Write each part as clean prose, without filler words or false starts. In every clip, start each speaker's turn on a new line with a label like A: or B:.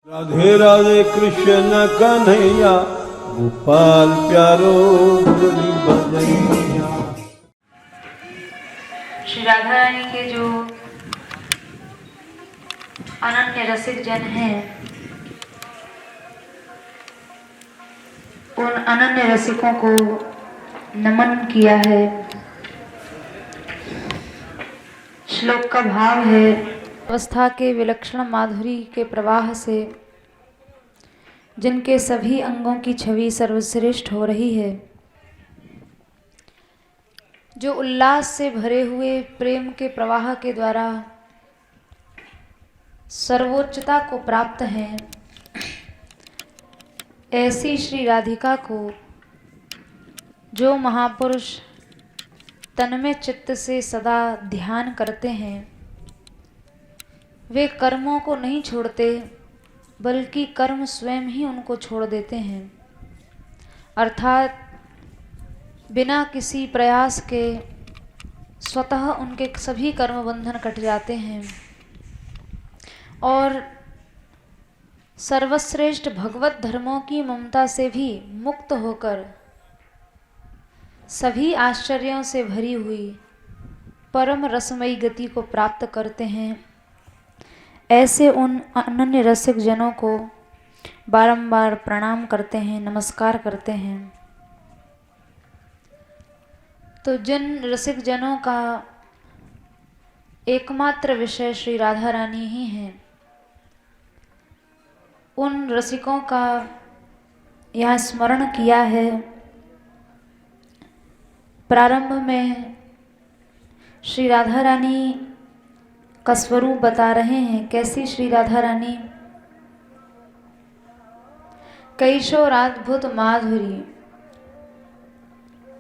A: राधे राधे कृष्ण कन्हैया गोपाल प्यारो मुरली बजैया।
B: श्री राधा रानी के जो अनन्य रसिक जन हैं, उन अनन्य रसिकों को नमन किया है। श्लोक का भाव है, अवस्था के विलक्षण माधुरी के प्रवाह से जिनके सभी अंगों की छवि सर्वश्रेष्ठ हो रही है, जो उल्लास से भरे हुए प्रेम के प्रवाह के द्वारा सर्वोच्चता को प्राप्त हैं, ऐसी श्री राधिका को जो महापुरुष तन्मय चित्त से सदा ध्यान करते हैं, वे कर्मों को नहीं छोड़ते बल्कि कर्म स्वयं ही उनको छोड़ देते हैं। अर्थात बिना किसी प्रयास के स्वतः उनके सभी कर्म बंधन कट जाते हैं और सर्वश्रेष्ठ भगवत धर्मों की ममता से भी मुक्त होकर सभी आश्चर्यों से भरी हुई परम रसमयी गति को प्राप्त करते हैं। ऐसे उन अनन्य रसिक जनों को बारंबार प्रणाम करते हैं, नमस्कार करते हैं। तो जिन रसिक जनों का एकमात्र विषय श्री राधा रानी ही हैं, उन रसिकों का यहाँ स्मरण किया है। प्रारंभ में श्री राधा रानी का स्वरूप बता रहे हैं। कैसी श्री राधा रानी? कैशोराद्भुत माधुरी,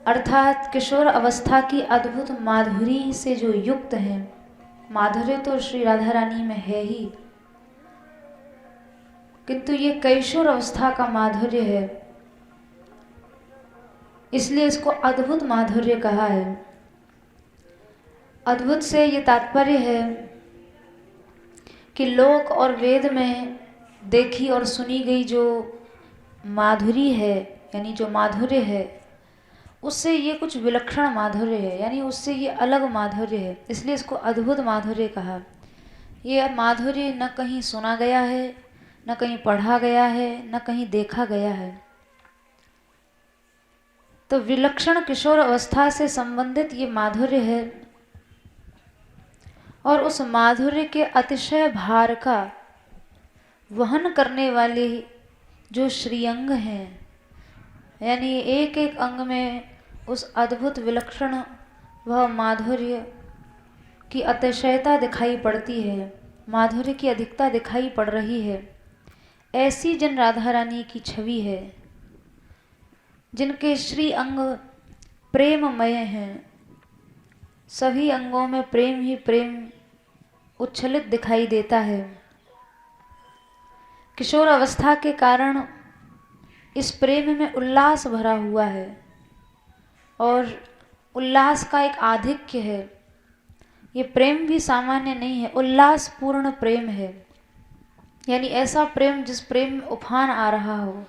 B: अर्थात किशोर अवस्था की अद्भुत माधुरी से जो युक्त है। माधुर्य तो श्री राधा रानी में है ही, किंतु ये कैशोर अवस्था का माधुर्य है, इसलिए इसको अद्भुत माधुर्य कहा है। अद्भुत से ये तात्पर्य है कि लोक और वेद में देखी और सुनी गई जो माधुरी है, यानी जो माधुर्य है, उससे ये कुछ विलक्षण माधुर्य है, यानी उससे ये अलग माधुर्य है, इसलिए इसको अद्भुत माधुर्य कहा। ये माधुर्य न कहीं सुना गया है, न कहीं पढ़ा गया है, न कहीं देखा गया है। तो विलक्षण किशोर अवस्था से संबंधित ये माधुर्य है और उस माधुर्य के अतिशय भार का वहन करने वाले जो श्रीअंग हैं, यानी एक एक अंग में उस अद्भुत विलक्षण वह माधुर्य की अतिशयता दिखाई पड़ती है, माधुर्य की अधिकता दिखाई पड़ रही है। ऐसी जिन राधा रानी की छवि है, जिनके श्री अंग प्रेममय हैं, सभी अंगों में प्रेम ही प्रेम उच्छलित दिखाई देता है। किशोर अवस्था के कारण इस प्रेम में उल्लास भरा हुआ है और उल्लास का एक आधिक्य है। ये प्रेम भी सामान्य नहीं है, उल्लास पूर्ण प्रेम है, यानी ऐसा प्रेम जिस प्रेम में उफान आ रहा हो।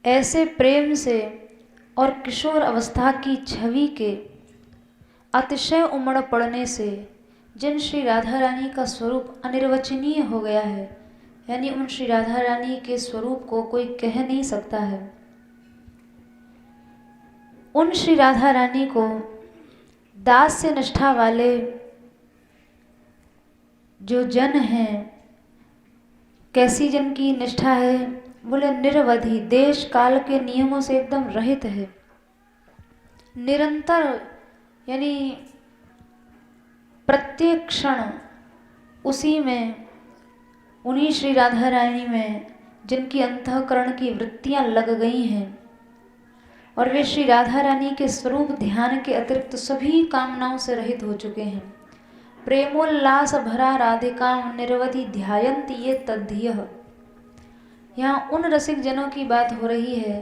B: ऐसे प्रेम से और किशोर अवस्था की छवि के अतिशय उमड़ पड़ने से जिन श्री राधा रानी का स्वरूप अनिर्वचनीय हो गया है, यानी उन श्री राधा रानी के स्वरूप को कोई कह नहीं सकता है। उन श्री राधा रानी को दास्य निष्ठा वाले जो जन हैं, कैसी जन की निष्ठा है? बोले निरवधि, देश काल के नियमों से एकदम रहित है, निरंतर, यानी प्रत्येक क्षण उसी में, उन्हीं श्री राधा रानी में जिनकी अंतःकरण की वृत्तियां लग गई हैं और वे श्री राधा रानी के स्वरूप ध्यान के अतिरिक्त सभी कामनाओं से रहित हो चुके हैं। प्रेमोल्लास भरा राधिकाम निरवधि ध्यायन्ति ये तद्धियः। यहाँ उन रसिक जनों की बात हो रही है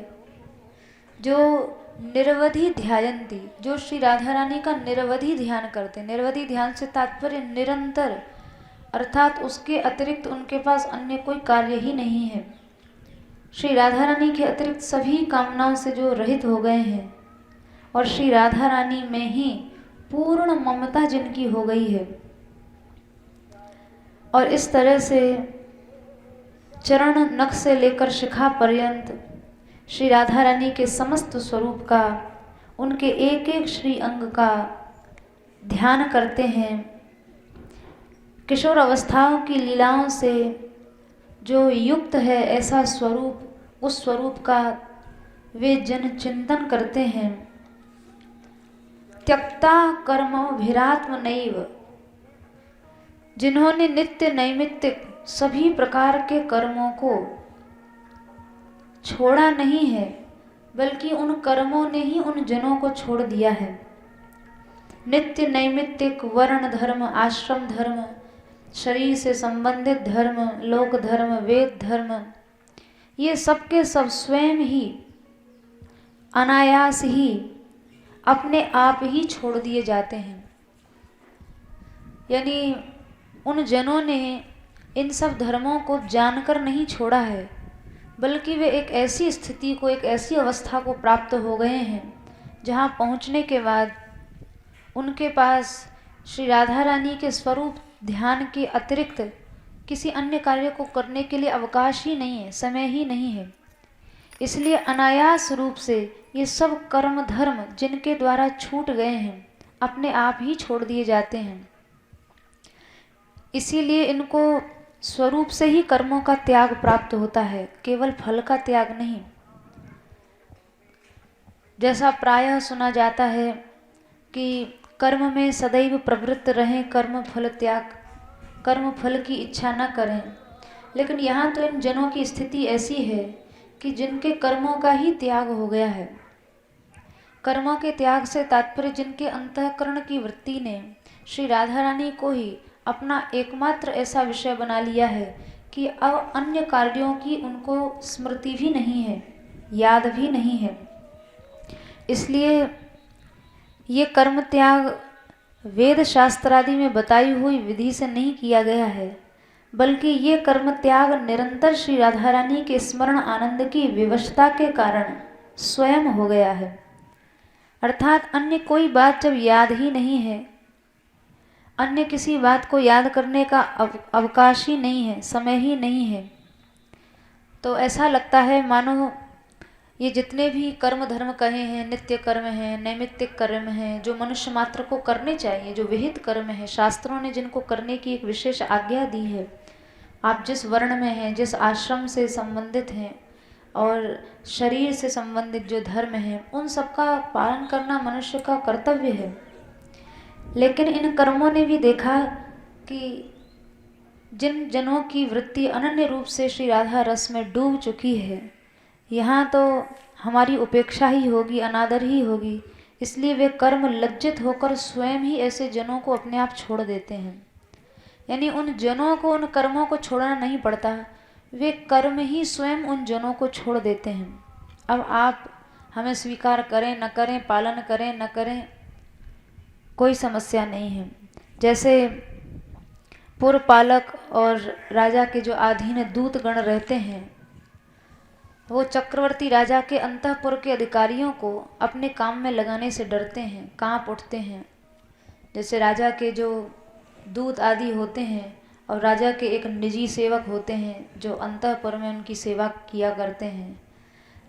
B: जो निरवधि ध्यायन्ति, जो श्री राधा रानी का निरवधि ध्यान करते। निरवधि ध्यान से तात्पर्य निरंतर अर्थात उसके अतिरिक्त उनके पास अन्य कोई कार्य ही नहीं है। श्री राधा रानी के अतिरिक्त सभी कामनाओं से जो रहित हो गए हैं और श्री राधा रानी में ही पूर्ण ममता जिनकी हो गई है, और इस तरह से चरण नख से लेकर शिखा पर्यंत श्री राधा रानी के समस्त स्वरूप का, उनके एक एक श्री अंग का ध्यान करते हैं। किशोर अवस्थाओं की लीलाओं से जो युक्त है ऐसा स्वरूप, उस स्वरूप का वे जन चिंतन करते हैं। त्यक्ता कर्मभिरात्म नैव, जिन्होंने नित्य नैमित्तिक सभी प्रकार के कर्मों को छोड़ा नहीं है, बल्कि उन कर्मों ने ही उन जनों को छोड़ दिया है। नित्य नैमित्तिक वर्ण धर्म, आश्रम धर्म, शरीर से संबंधित धर्म, लोक धर्म, वेद धर्म, ये सब के सब स्वयं ही अनायास ही अपने आप ही छोड़ दिए जाते हैं। यानी उन जनों ने इन सब धर्मों को जानकर नहीं छोड़ा है, बल्कि वे एक ऐसी स्थिति को, एक ऐसी अवस्था को प्राप्त हो गए हैं जहाँ पहुँचने के बाद उनके पास श्री राधा रानी के स्वरूप ध्यान के अतिरिक्त किसी अन्य कार्य को करने के लिए अवकाश ही नहीं है, समय ही नहीं है। इसलिए अनायास रूप से ये सब कर्म धर्म जिनके द्वारा छूट गए हैं, अपने आप ही छोड़ दिए जाते हैं। इसीलिए इनको स्वरूप से ही कर्मों का त्याग प्राप्त होता है, केवल फल का त्याग नहीं। जैसा प्रायः सुना जाता है कि कर्म में सदैव प्रवृत्त रहें, कर्म फल त्याग, कर्म फल की इच्छा न करें। लेकिन यहाँ तो इन जनों की स्थिति ऐसी है कि जिनके कर्मों का ही त्याग हो गया है। कर्मों के त्याग से तात्पर्य जिनके अंतःकरण की वृत्ति ने श्री राधा रानी को ही अपना एकमात्र ऐसा विषय बना लिया है कि अब अन्य कार्यों की उनको स्मृति भी नहीं है, याद भी नहीं है। इसलिए ये कर्म त्याग वेद शास्त्रादि में बताई हुई विधि से नहीं किया गया है, बल्कि ये कर्म त्याग निरंतर श्री राधा रानी के स्मरण आनंद की विवशता के कारण स्वयं हो गया है। अर्थात अन्य कोई बात जब याद ही नहीं है, अन्य किसी बात को याद करने का अवकाश ही नहीं है, समय ही नहीं है, तो ऐसा लगता है मानो ये जितने भी कर्म धर्म कहे हैं, नित्य कर्म हैं, नैमित्तिक कर्म हैं, जो मनुष्य मात्र को करने चाहिए, जो विहित कर्म है, शास्त्रों ने जिनको करने की एक विशेष आज्ञा दी है, आप जिस वर्ण में हैं, जिस आश्रम से संबंधित हैं और शरीर से संबंधित जो धर्म हैं, उन सब का पालन करना मनुष्य का कर्तव्य है। लेकिन इन कर्मों ने भी देखा कि जिन जनों की वृत्ति अनन्य रूप से श्री राधा रस में डूब चुकी है, यहाँ तो हमारी उपेक्षा ही होगी, अनादर ही होगी। इसलिए वे कर्म लज्जित होकर स्वयं ही ऐसे जनों को अपने आप छोड़ देते हैं। यानी उन जनों को उन कर्मों को छोड़ना नहीं पड़ता, वे कर्म ही स्वयं उन जनों को छोड़ देते हैं। अब आप हमें स्वीकार करें न करें, पालन करें न करें, कोई समस्या नहीं है। जैसे पूर्व पालक और राजा के जो अधीन दूत गण रहते हैं, वो चक्रवर्ती राजा के अंतःपुर के अधिकारियों को अपने काम में लगाने से डरते हैं, कांप उठते हैं। जैसे राजा के जो दूत आदि होते हैं और राजा के एक निजी सेवक होते हैं जो अंतःपुर में उनकी सेवा किया करते हैं,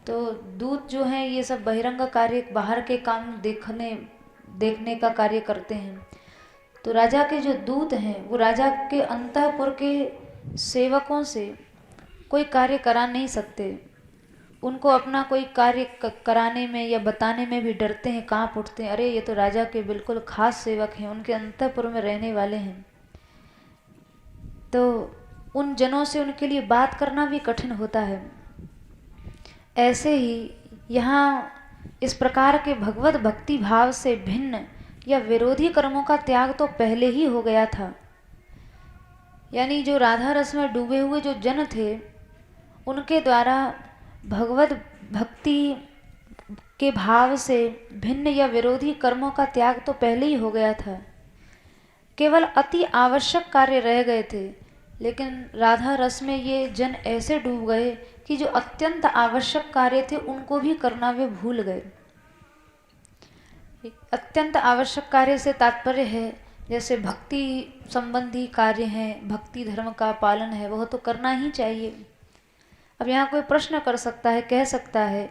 B: तो दूत जो हैं ये सब बहिरंग कार्य, बाहर के काम देखने का कार्य करते हैं। तो राजा के जो दूत हैं वो राजा के अंतःपुर के सेवकों से कोई कार्य करा नहीं सकते। उनको अपना कोई कार्य कराने में या बताने में भी डरते हैं, कांप उठते हैं। अरे ये तो राजा के बिल्कुल खास सेवक हैं, उनके अंतःपुर में रहने वाले हैं, तो उन जनों से उनके लिए बात करना भी कठिन होता है। ऐसे ही यहाँ इस प्रकार के भगवत भक्ति भाव से भिन्न या विरोधी कर्मों का त्याग तो पहले ही हो गया था। यानी जो राधा रस में डूबे हुए जो जन थे, उनके द्वारा भगवत भक्ति के भाव से भिन्न या विरोधी कर्मों का त्याग तो पहले ही हो गया था। केवल अति आवश्यक कार्य रह गए थे, लेकिन राधा रस में ये जन ऐसे डूब गए कि जो अत्यंत आवश्यक कार्य थे उनको भी करना वे भूल गए। अत्यंत आवश्यक कार्य से तात्पर्य है जैसे भक्ति संबंधी कार्य हैं, भक्ति धर्म का पालन है, वह तो करना ही चाहिए। अब यहाँ कोई प्रश्न कर सकता है, कह सकता है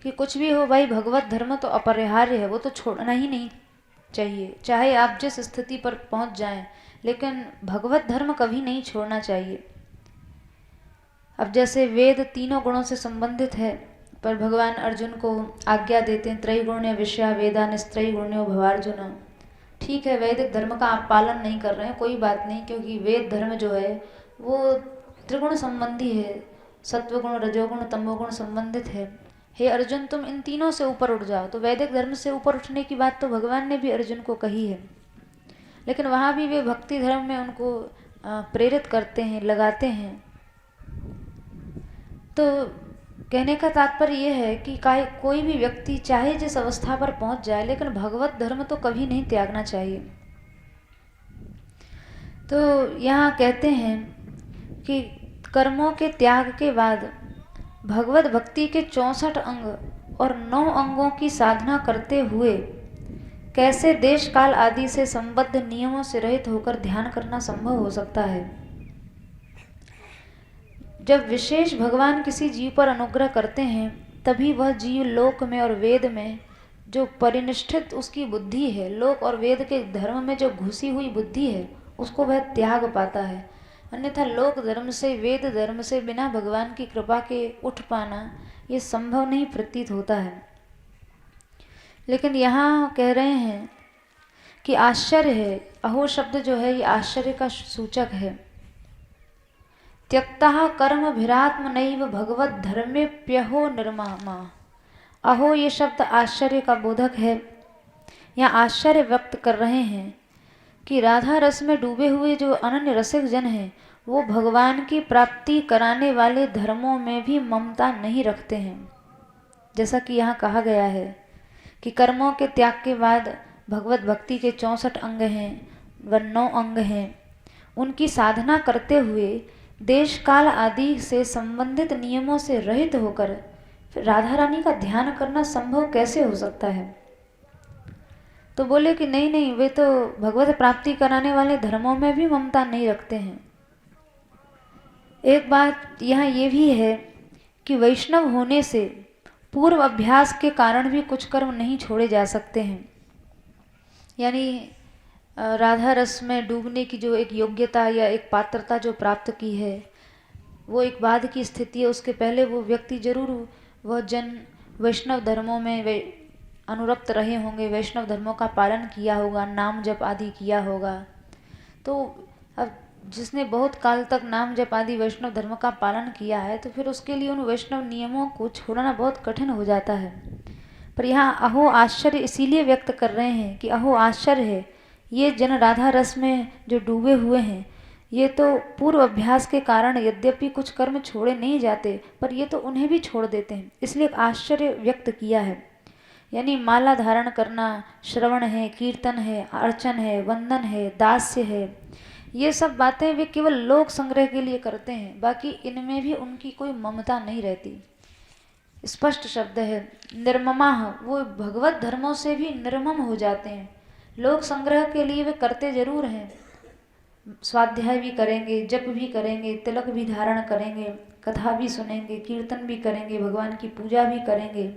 B: कि कुछ भी हो भाई, भगवत धर्म तो अपरिहार्य है, वो तो छोड़ना ही नहीं चाहिए, चाहे आप जिस स्थिति पर पहुँच जाएं, लेकिन भगवत धर्म कभी नहीं छोड़ना चाहिए। अब जैसे वेद तीनों गुणों से संबंधित है, पर भगवान अर्जुन को आज्ञा देते हैं त्रैगुण्य विषया वेदा निस्त्रैगुण्यो भवार्जुन। ठीक है, वैदिक धर्म का आप पालन नहीं कर रहे हैं, कोई बात नहीं, क्योंकि वेद धर्म जो है वो त्रिगुण संबंधी है, सत्वगुण रजोगुण तमोगुण संबंधित है। हे अर्जुन, तुम इन तीनों से ऊपर उठ जाओ। तो वैदिक धर्म से ऊपर उठने की बात तो भगवान ने भी अर्जुन को कही है, लेकिन वहाँ भी वे भक्ति धर्म में उनको प्रेरित करते हैं, लगाते हैं। तो कहने का तात्पर्य यह है कि कोई भी व्यक्ति चाहे जिस अवस्था पर पहुंच जाए, लेकिन भगवत धर्म तो कभी नहीं त्यागना चाहिए। तो यहाँ कहते हैं कि कर्मों के त्याग के बाद भगवत भक्ति के 64 अंग और 9 अंगों की साधना करते हुए कैसे देश काल आदि से संबद्ध नियमों से रहित होकर ध्यान करना संभव हो सकता है। जब विशेष भगवान किसी जीव पर अनुग्रह करते हैं, तभी वह जीव लोक में और वेद में जो परिनिष्ठित उसकी बुद्धि है, लोक और वेद के धर्म में जो घुसी हुई बुद्धि है, उसको वह त्याग पाता है। अन्यथा लोक धर्म से, वेद धर्म से बिना भगवान की कृपा के उठ पाना ये संभव नहीं प्रतीत होता है। लेकिन यहाँ कह रहे हैं कि आश्चर्य है, अहो शब्द जो है ये आश्चर्य का सूचक है। त्यक्ता कर्म भिरात्म नैव भगवत धर्मे प्यहो निर्मामा। अहो ये शब्द आश्चर्य का बोधक है। यहाँ आश्चर्य व्यक्त कर रहे हैं कि राधा रस में डूबे हुए जो अनन्य रसिक जन हैं, वो भगवान की प्राप्ति कराने वाले धर्मों में भी ममता नहीं रखते हैं। जैसा कि यहाँ कहा गया है कि कर्मों के त्याग के बाद भगवत भक्ति के 64 अंग हैं व 9 अंग हैं। उनकी साधना करते हुए देश काल आदि से संबंधित नियमों से रहित होकर फिर राधा रानी का ध्यान करना संभव कैसे हो सकता है। तो बोले कि नहीं नहीं, वे तो भगवत प्राप्ति कराने वाले धर्मों में भी ममता नहीं रखते हैं। एक बात यहाँ ये भी है कि वैष्णव होने से पूर्व अभ्यास के कारण भी कुछ कर्म नहीं छोड़े जा सकते हैं। यानी राधा रस में डूबने की जो एक योग्यता या एक पात्रता जो प्राप्त की है, वो एक बाद की स्थिति है। उसके पहले वो व्यक्ति जरूर वह जन वैष्णव धर्मों में अनुरक्त रहे होंगे, वैष्णव धर्मों का पालन किया होगा, नाम जप आदि किया होगा। तो अब जिसने बहुत काल तक नाम जप आदि वैष्णव धर्म का पालन किया है, तो फिर उसके लिए उन वैष्णव नियमों को छोड़ना बहुत कठिन हो जाता है। पर यहाँ अहो आश्चर्य इसीलिए व्यक्त कर रहे हैं कि अहो आश्चर्य है, ये जन राधा रस में जो डूबे हुए हैं, ये तो पूर्व अभ्यास के कारण यद्यपि कुछ कर्म छोड़े नहीं जाते, पर ये तो उन्हें भी छोड़ देते हैं। इसलिए आश्चर्य व्यक्त किया है। यानी माला धारण करना, श्रवण है, कीर्तन है, अर्चन है, वंदन है, दास्य है, ये सब बातें वे केवल लोक संग्रह के लिए करते हैं, बाकी इनमें भी उनकी कोई ममता नहीं रहती। स्पष्ट शब्द है निर्ममा, वो भगवत धर्मों से भी निर्मम हो जाते हैं। लोक संग्रह के लिए वे करते जरूर हैं, स्वाध्याय भी करेंगे, जप भी करेंगे, तिलक भी धारण करेंगे, कथा भी सुनेंगे, कीर्तन भी करेंगे, भगवान की पूजा भी करेंगे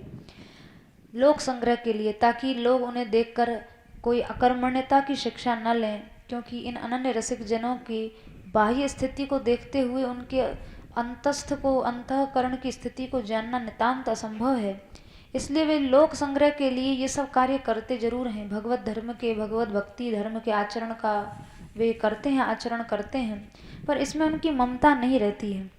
B: लोक संग्रह के लिए, ताकि लोग उन्हें देखकर कोई अकर्मण्यता की शिक्षा न लें। क्योंकि इन अनन्य रसिक जनों की बाह्य स्थिति को देखते हुए उनके अंतस्थ को, अंतःकरण की स्थिति को जानना नितांत असंभव है। इसलिए वे लोक संग्रह के लिए ये सब कार्य करते जरूर हैं। भगवत धर्म के, भगवत भक्ति धर्म के आचरण का वे करते हैं, आचरण करते हैं, पर इसमें उनकी ममता नहीं रहती है,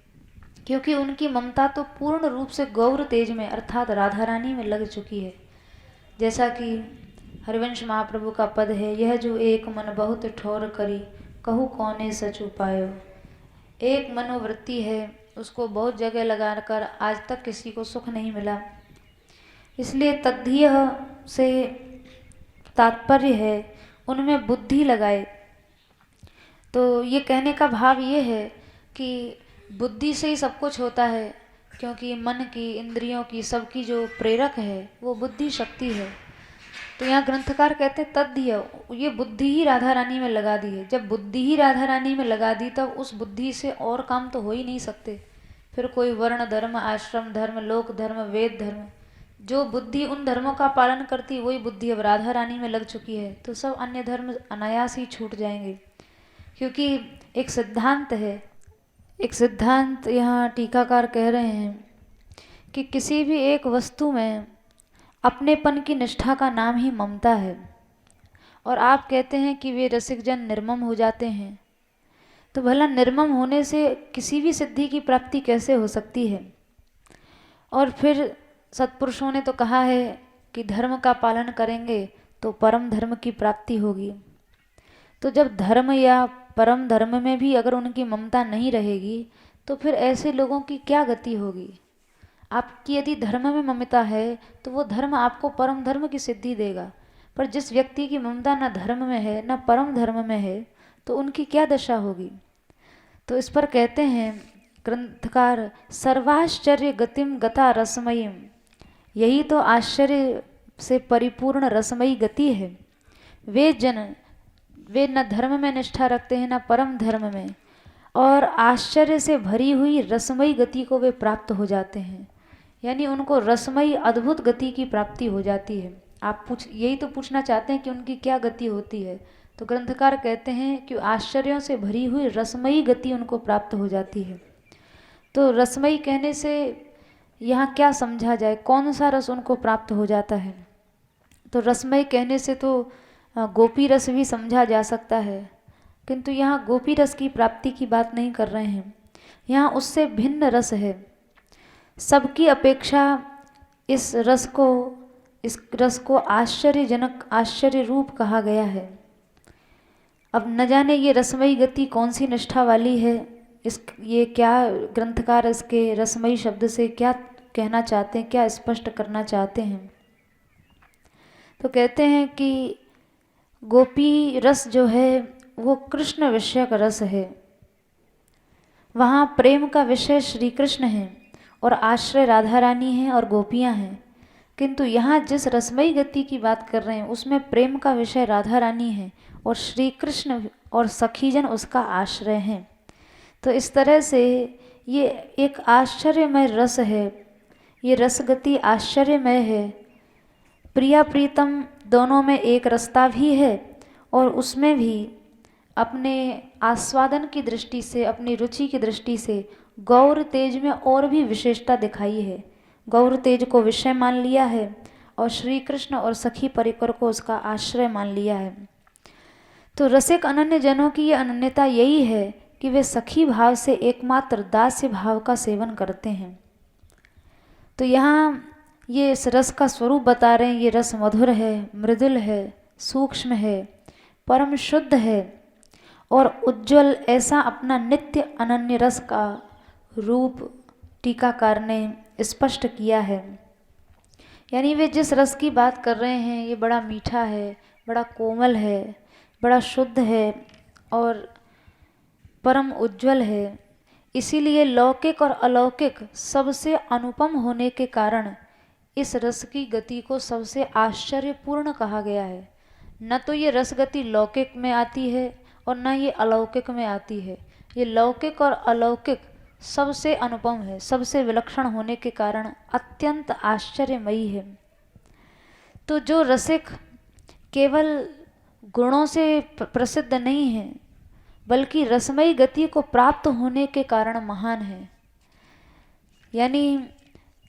B: क्योंकि उनकी ममता तो पूर्ण रूप से गौर तेज में अर्थात राधा रानी में लग चुकी है। जैसा कि हरिवंश महाप्रभु का पद है, यह जो एक मन बहुत ठोर करी, कहूँ कौने सच उपायो। एक मनोवृत्ति है, उसको बहुत जगह लगाकर आज तक किसी को सुख नहीं मिला। इसलिए तद्धीय से तात्पर्य है उनमें बुद्धि लगाए। तो ये कहने का भाव ये है कि बुद्धि से ही सब कुछ होता है, क्योंकि मन की, इंद्रियों की, सबकी जो प्रेरक है वो बुद्धि शक्ति है। तो यहाँ ग्रंथकार कहते हैं तद्धिय, ये बुद्धि ही राधा रानी में लगा दी है। जब बुद्धि ही राधा रानी में लगा दी तब उस बुद्धि से और काम तो हो ही नहीं सकते। फिर कोई वर्ण धर्म, आश्रम धर्म, लोक धर्म, वेद धर्म, जो बुद्धि उन धर्मों का पालन करती वही बुद्धि अब राधा रानी में लग चुकी है, तो सब अन्य धर्म अनायास ही छूट जाएंगे। क्योंकि एक सिद्धांत है, एक सिद्धांत यहाँ टीकाकार कह रहे हैं कि किसी भी एक वस्तु में अपनेपन की निष्ठा का नाम ही ममता है। और आप कहते हैं कि वे रसिक जन निर्मम हो जाते हैं, तो भला निर्मम होने से किसी भी सिद्धि की प्राप्ति कैसे हो सकती है? और फिर सत्पुरुषों ने तो कहा है कि धर्म का पालन करेंगे तो परम धर्म की प्राप्ति होगी। तो जब धर्म या परम धर्म में भी अगर उनकी ममता नहीं रहेगी तो फिर ऐसे लोगों की क्या गति होगी? आपकी यदि धर्म में ममता है तो वो धर्म आपको परम धर्म की सिद्धि देगा, पर जिस व्यक्ति की ममता न धर्म में है न परम धर्म में है तो उनकी क्या दशा होगी? तो इस पर कहते हैं ग्रंथकार, सर्वाश्चर्य गतिम गता रसमयीम, यही तो आश्चर्य से परिपूर्ण रसमयी गति है। वे न धर्म में निष्ठा रखते हैं न परम धर्म में, और आश्चर्य से भरी हुई रसमयी गति को वे प्राप्त हो जाते हैं। यानी उनको रसमयी अद्भुत गति की प्राप्ति हो जाती है। आप यही तो पूछना चाहते हैं कि उनकी क्या गति होती है, तो ग्रंथकार कहते हैं कि आश्चर्यों से भरी हुई रसमयी गति उनको प्राप्त हो जाती है। तो रसमयी कहने से यहाँ क्या समझा जाए, कौन सा रस उनको प्राप्त हो जाता है? तो रसमयी कहने से तो गोपी रस भी समझा जा सकता है, किंतु यहाँ गोपी रस की प्राप्ति की बात नहीं कर रहे हैं। यहाँ उससे भिन्न रस है। सबकी अपेक्षा इस रस को आश्चर्यजनक, आश्चर्य रूप कहा गया है। अब न जाने ये रसमयी गति कौन सी निष्ठा वाली है, ये क्या ग्रंथकार इसके रसमयी शब्द से क्या कहना चाहते हैं, क्या स्पष्ट करना चाहते हैं? तो कहते हैं कि गोपी रस जो है वो कृष्ण विषयक रस है। वहाँ प्रेम का विषय श्री कृष्ण है और आश्रय राधा रानी है और गोपियाँ हैं, किंतु यहाँ जिस रसमयी गति की बात कर रहे हैं उसमें प्रेम का विषय राधा रानी है और श्री कृष्ण और सखीजन उसका आश्रय हैं। तो इस तरह से ये एक आश्चर्यमय रस है, ये रस गति आश्चर्यमय है। प्रिया प्रीतम दोनों में एक रसता भी है और उसमें भी अपने आस्वादन की दृष्टि से, अपनी रुचि की दृष्टि से गौर तेज में और भी विशेषता दिखाई है। गौर तेज को विषय मान लिया है और श्री कृष्ण और सखी परिकर को उसका आश्रय मान लिया है। तो रसिक अनन्य जनों की ये अनन्यता यही है कि वे सखी भाव से एकमात्र दास्य भाव का सेवन करते हैं। तो यहाँ ये इस रस का स्वरूप बता रहे हैं। ये रस मधुर है, मृदुल है, सूक्ष्म है, परम शुद्ध है और उज्ज्वल, ऐसा अपना नित्य अनन्य रस का रूप टीकाकार ने स्पष्ट किया है। यानी वे जिस रस की बात कर रहे हैं ये बड़ा मीठा है, बड़ा कोमल है, बड़ा शुद्ध है और परम उज्ज्वल है। इसीलिए लौकिक और अलौकिक सबसे अनुपम होने के कारण इस रस की गति को सबसे आश्चर्यपूर्ण कहा गया है। न तो ये रस गति लौकिक में आती है और न ये अलौकिक में आती है। ये लौकिक और अलौकिक सबसे अनुपम है, सबसे विलक्षण होने के कारण अत्यंत आश्चर्यमयी है। तो जो रसिक केवल गुणों से प्रसिद्ध नहीं है बल्कि रसमयी गति को प्राप्त होने के कारण महान है। यानी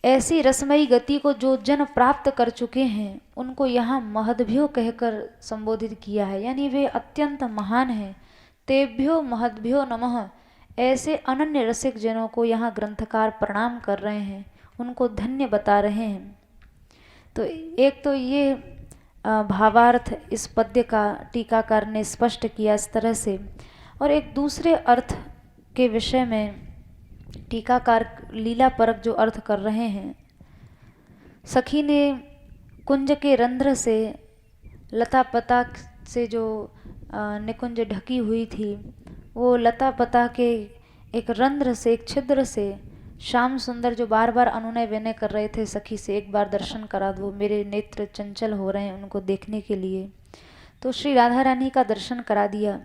B: ऐसी रसमयी गति को जो जन प्राप्त कर चुके हैं उनको यहाँ महद्भ्यो कहकर संबोधित किया है। यानी वे अत्यंत महान हैं। तेभ्यो महद्भ्यो नमः, ऐसे अनन्य रसिक जनों को यहाँ ग्रंथकार प्रणाम कर रहे हैं, उनको धन्य बता रहे हैं। तो एक तो ये भावार्थ इस पद्य का टीकाकार ने स्पष्ट किया इस तरह से, और एक दूसरे अर्थ के विषय में टीकाकार लीला परक जो अर्थ कर रहे हैं। सखी ने कुंज के रंध्र से लता पता से जो निकुंज ढकी हुई थी, वो लता पता के एक रंध्र से, एक छिद्र से श्याम सुंदर जो बार बार अनुनय विनय कर रहे थे सखी से, एक बार दर्शन करा दो, मेरे नेत्र चंचल हो रहे हैं उनको देखने के लिए। तो श्री राधा रानी का दर्शन करा दिया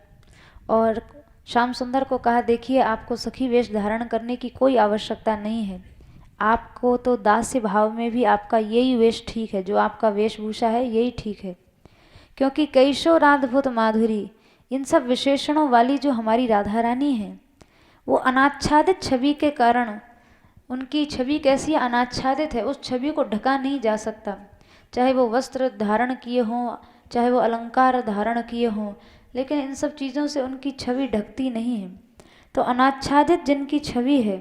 B: और श्याम सुंदर को कहा, देखिए आपको सखी वेश धारण करने की कोई आवश्यकता नहीं है, आपको तो दास्य भाव में भी आपका यही वेश ठीक है, जो आपका वेशभूषा है यही ठीक है, क्योंकि कैशोराद्भुत माधुरी, इन सब विशेषणों वाली जो हमारी राधा रानी है, वो अनाच्छादित छवि के कारण, उनकी छवि कैसी अनाच्छादित है, उस छवि को ढका नहीं जा सकता, चाहे वो वस्त्र धारण किए हों, चाहे वो अलंकार धारण किए हों, लेकिन इन सब चीज़ों से उनकी छवि ढकती नहीं है। तो अनाच्छादित जिनकी छवि है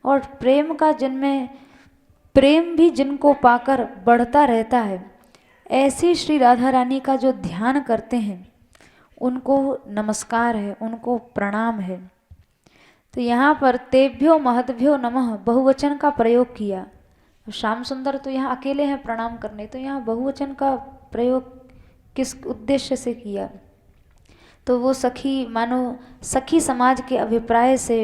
B: और प्रेम का जिनमें, प्रेम भी जिनको पाकर बढ़ता रहता है, ऐसी श्री राधा रानी का जो ध्यान करते हैं उनको नमस्कार है, उनको प्रणाम है। तो यहाँ पर तेभ्यो महद्भ्यो नमः बहुवचन का प्रयोग किया। श्याम सुंदर तो यहाँ अकेले हैं प्रणाम करने, तो यहाँ बहुवचन का प्रयोग किस उद्देश्य से किया? तो वो सखी मानो सखी समाज के अभिप्राय से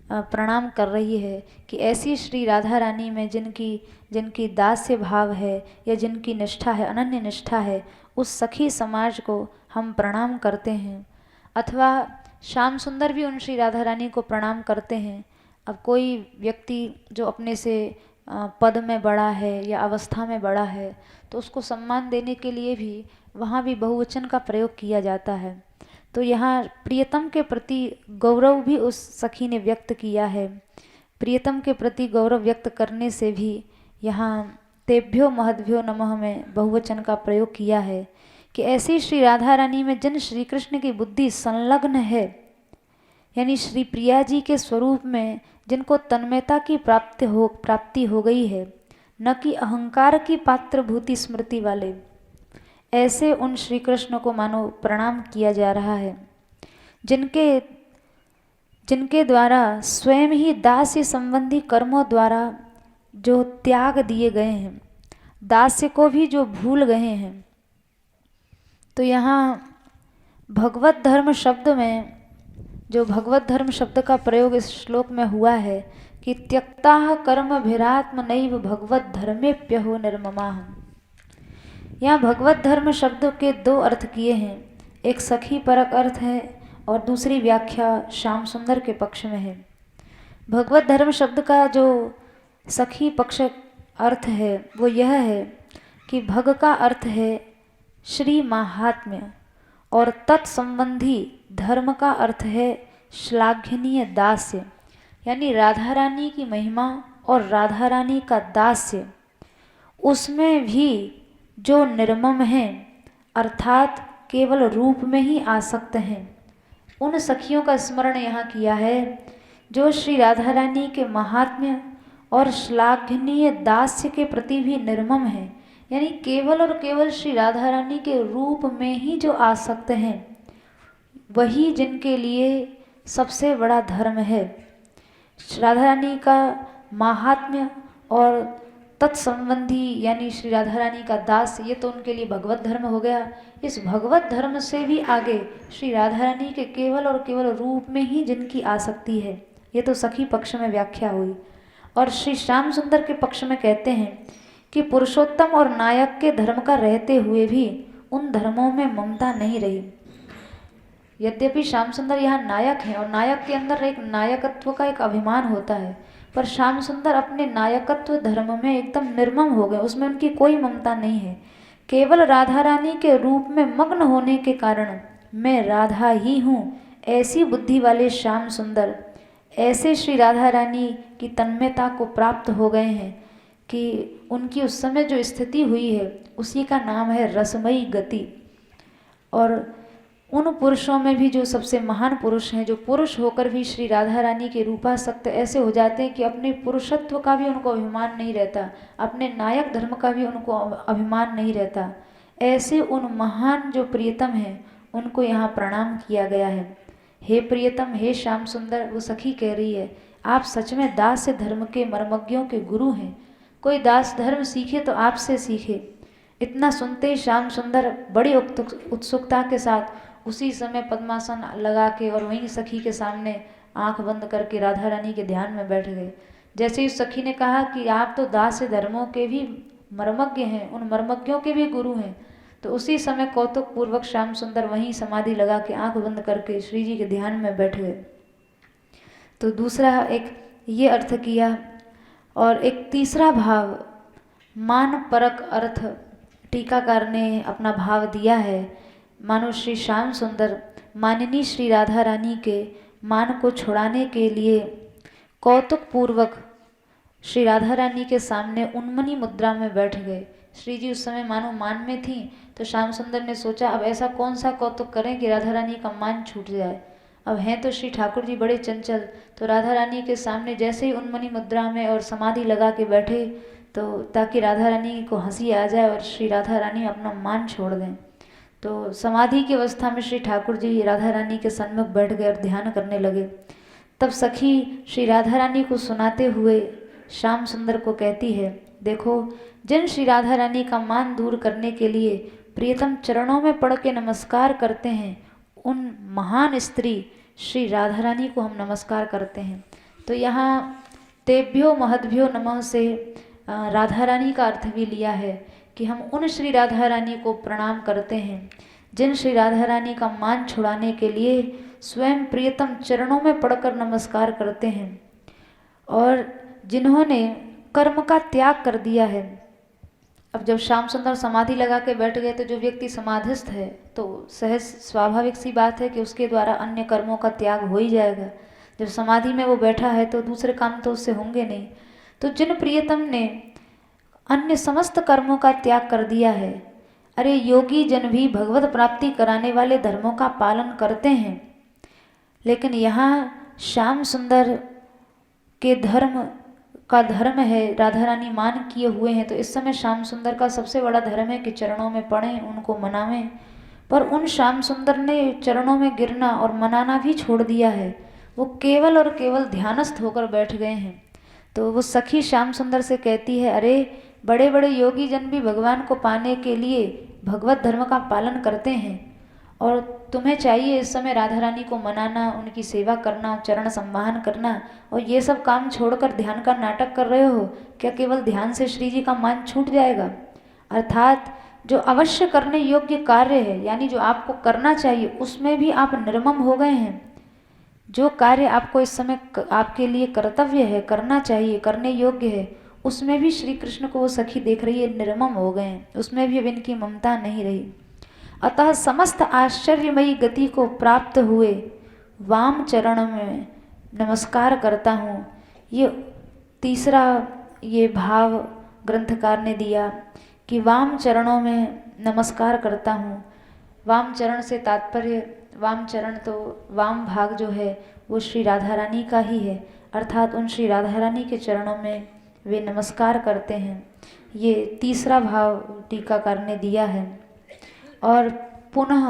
B: प्रणाम कर रही है कि ऐसी श्री राधा रानी में जिनकी दास्य भाव है या जिनकी निष्ठा है, अनन्य निष्ठा है, उस सखी समाज को हम प्रणाम करते हैं। अथवा श्याम सुंदर भी उन श्री राधा रानी को प्रणाम करते हैं। अब कोई व्यक्ति जो अपने से पद में बड़ा है या अवस्था में बड़ा है, तो उसको सम्मान देने के लिए भी वहाँ भी बहुवचन का प्रयोग किया जाता है। तो यहाँ प्रियतम के प्रति गौरव भी उस सखी ने व्यक्त किया है। प्रियतम के प्रति गौरव व्यक्त करने से भी यहाँ तेभ्यो महद्भ्यो नमः में बहुवचन का प्रयोग किया है कि ऐसी श्री राधा रानी में जिन श्री कृष्ण की बुद्धि संलग्न है, यानी श्री प्रिया जी के स्वरूप में जिनको तन्मयता की प्राप्ति हो गई है, न कि अहंकार की पात्रभूति स्मृति वाले, ऐसे उन श्री कृष्ण को मानो प्रणाम किया जा रहा है, जिनके द्वारा स्वयं ही दास्य संबंधी कर्मों द्वारा जो त्याग दिए गए हैं, दास्य को भी जो भूल गए हैं। तो यहाँ भगवत धर्म शब्द में, जो भगवत धर्म शब्द का प्रयोग इस श्लोक में हुआ है कि त्यक्ता कर्म भिरात्म नैव भगवत धर्मेप्यहो निर्ममाः। यहाँ भगवत धर्म शब्द के दो अर्थ किए हैं, एक सखी परक अर्थ है और दूसरी व्याख्या श्याम सुंदर के पक्ष में है। भगवत धर्म शब्द का जो सखी पक्ष अर्थ है वो यह है कि भग का अर्थ है श्री माहात्म्य और तत्संबंधी धर्म का अर्थ है श्लाघनीय दास्य, यानी राधा रानी की महिमा और राधा रानी का दास्य, उसमें भी जो निर्मम हैं अर्थात केवल रूप में ही आसक्त हैं, उन सखियों का स्मरण यहाँ किया है जो श्री राधा रानी के महात्म्य और श्लाघनीय दास्य के प्रति भी निर्मम है, यानी केवल और केवल श्री राधा रानी के रूप में ही जो आसक्त हैं, वही जिनके लिए सबसे बड़ा धर्म है। राधा रानी का महात्म्य और तत्संबंधी यानी श्री राधा रानी का दास, ये तो उनके लिए भगवत धर्म हो गया। इस भगवत धर्म से भी आगे श्री राधा रानी के केवल और केवल रूप में ही जिनकी आसक्ति है, ये तो सखी पक्ष में व्याख्या हुई। और श्री श्याम सुंदर के पक्ष में कहते हैं कि पुरुषोत्तम और नायक के धर्म का रहते हुए भी उन धर्मों में ममता नहीं रही। यद्यपि श्याम सुंदर यहाँ नायक हैं और नायक के अंदर एक नायकत्व का एक अभिमान होता है, पर श्याम सुंदर अपने नायकत्व धर्म में एकदम निर्मम हो गए, उसमें उनकी कोई ममता नहीं है। केवल राधा रानी के रूप में मग्न होने के कारण मैं राधा ही हूँ, ऐसी बुद्धि वाले श्याम सुंदर ऐसे श्री राधा रानी की तन्मयता को प्राप्त हो गए हैं कि उनकी उस समय जो स्थिति हुई है उसी का नाम है रसमयी गति। और उन पुरुषों में भी जो सबसे महान पुरुष हैं, जो पुरुष होकर भी श्री राधा रानी के रूपासक्त ऐसे हो जाते हैं कि अपने पुरुषत्व का भी उनको अभिमान नहीं रहता, अपने नायक धर्म का भी उनको अभिमान नहीं रहता, ऐसे उन महान जो प्रियतम हैं उनको यहाँ प्रणाम किया गया है। हे प्रियतम, हे श्याम सुंदर, वो सखी कह रही है, आप सच में दास्य धर्म के मर्मज्ञों के गुरु हैं, कोई दास धर्म सीखे तो आपसे सीखे। इतना सुनते ही श्याम सुंदर बड़ी उत्सुकता के साथ उसी समय पद्मासन लगा के और वहीं सखी के सामने आंख बंद करके राधा रानी के ध्यान में बैठ गए। जैसे ही सखी ने कहा कि आप तो दास धर्मों के भी मर्मज्ञ हैं, उन मर्मज्ञों के भी गुरु हैं, तो उसी समय कौतुक पूर्वक श्याम सुंदर वहीं समाधि लगा के आंख बंद करके श्री जी के ध्यान में बैठ गए। तो दूसरा एक ये अर्थ किया। और एक तीसरा भाव मान परक अर्थ टीकाकार ने अपना भाव दिया है। मानो श्री श्याम सुंदर माननी श्री राधा रानी के मान को छुड़ाने के लिए कौतुक पूर्वक श्री राधा रानी के सामने उन्मनी मुद्रा में बैठ गए। श्री जी उस समय मानो मान में थी, तो श्याम सुंदर ने सोचा अब ऐसा कौन सा कौतुक करें कि राधा रानी का मान छूट जाए। अब हैं तो श्री ठाकुर जी बड़े चंचल, तो राधा रानी के सामने जैसे ही उन्मनी मुद्रा में और समाधि लगा के बैठे, तो ताकि राधा रानी को हंसी आ जाए और श्री राधा रानी अपना मान छोड़ दें। तो समाधि की अवस्था में श्री ठाकुर जी राधा रानी के सन्मुख बैठ गए और ध्यान करने लगे। तब सखी श्री राधा रानी को सुनाते हुए श्याम सुंदर को कहती है, देखो जिन श्री राधा रानी का मान दूर करने के लिए प्रियतम चरणों में पड़ के नमस्कार करते हैं, उन महान स्त्री श्री राधा रानी को हम नमस्कार करते हैं। तो यहाँ तेभ्यो महद्भ्यो नमः से राधा रानी का अर्थ भी लिया है कि हम उन श्री राधा रानी को प्रणाम करते हैं जिन श्री राधा रानी का मान छुड़ाने के लिए स्वयं प्रियतम चरणों में पड़कर नमस्कार करते हैं और जिन्होंने कर्म का त्याग कर दिया है। अब जब श्याम सुंदर समाधि लगा के बैठ गए, तो जो व्यक्ति समाधिस्थ है तो सहज स्वाभाविक सी बात है कि उसके द्वारा अन्य कर्मों का त्याग हो ही जाएगा। जब समाधि में वो बैठा है तो दूसरे काम तो उससे होंगे नहीं। तो जिन प्रियतम ने अन्य समस्त कर्मों का त्याग कर दिया है, अरे योगी जन भी भगवत प्राप्ति कराने वाले धर्मों का पालन करते हैं, लेकिन यहाँ श्याम सुंदर के धर्म का धर्म है, राधा रानी मान किए हुए हैं, तो इस समय श्याम सुंदर का सबसे बड़ा धर्म है कि चरणों में पड़ें, उनको मनावें। पर उन श्याम सुंदर ने चरणों में गिरना और मनाना भी छोड़ दिया है, वो केवल और केवल ध्यानस्थ होकर बैठ गए हैं। तो वो सखी श्याम सुंदर से कहती है, अरे बड़े बड़े योगी जन भी भगवान को पाने के लिए भगवत धर्म का पालन करते हैं, और तुम्हें चाहिए इस समय राधा रानी को मनाना, उनकी सेवा करना, चरण सम्मान करना, और ये सब काम छोड़कर ध्यान का नाटक कर रहे हो। क्या केवल ध्यान से श्री जी का मान छूट जाएगा? अर्थात जो अवश्य करने योग्य कार्य है, यानी जो आपको करना चाहिए, उसमें भी आप निर्मम हो गए हैं। जो कार्य आपको इस समय आपके लिए कर्तव्य है, करना चाहिए, करने योग्य है, उसमें भी श्री कृष्ण को वो सखी देख रही है, निर्मम हो गए हैं, उसमें भी अब इनकी ममता नहीं रही। अतः समस्त आश्चर्यमयी गति को प्राप्त हुए वाम चरण में नमस्कार करता हूँ। ये तीसरा ये भाव ग्रंथकार ने दिया कि वाम चरणों में नमस्कार करता हूँ। वाम चरण से तात्पर्य, वाम चरण तो वाम भाग जो है वो श्री राधा रानी का ही है, अर्थात उन श्री राधा रानी के चरणों में वे नमस्कार करते हैं। ये तीसरा भाव टीकाकार ने दिया है। और पुनः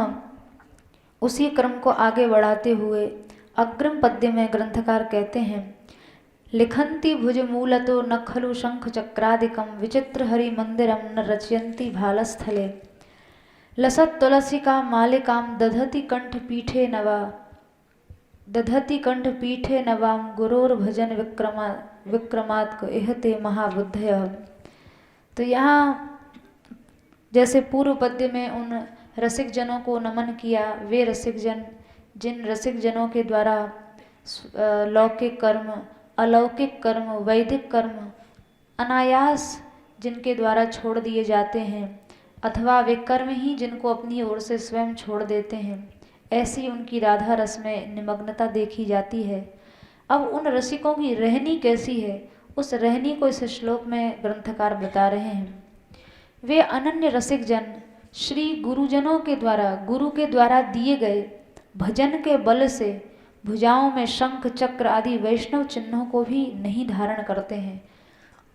B: उसी क्रम को आगे बढ़ाते हुए अग्रिम पद्य में ग्रंथकार कहते हैं, लिखन्ति भुज मूलतो न खलु शंख चक्रादिकं विचित्र हरि मंदिरम न रचयन्ति भालस्थले लसत तुलसिका मालिकाम दधति कंठ पीठे नवाम गुरोर भजन विक्रमात्क इहते महाबुद्धयः। तो यहाँ जैसे पूर्व पद्य में उन रसिक जनों को नमन किया, वे रसिक जन जिन रसिक जनों के द्वारा लौकिक कर्म, अलौकिक कर्म, वैदिक कर्म अनायास जिनके द्वारा छोड़ दिए जाते हैं, अथवा वे कर्म ही जिनको अपनी ओर से स्वयं छोड़ देते हैं, ऐसी उनकी राधा रस में निमग्नता देखी जाती है। अब उन रसिकों की रहनी कैसी है, उस रहनी को इस श्लोक में ग्रंथकार बता रहे हैं। वे अनन्य रसिक जन श्री गुरुजनों के द्वारा, गुरु के द्वारा दिए गए भजन के बल से भुजाओं में शंख चक्र आदि वैष्णव चिन्हों को भी नहीं धारण करते हैं,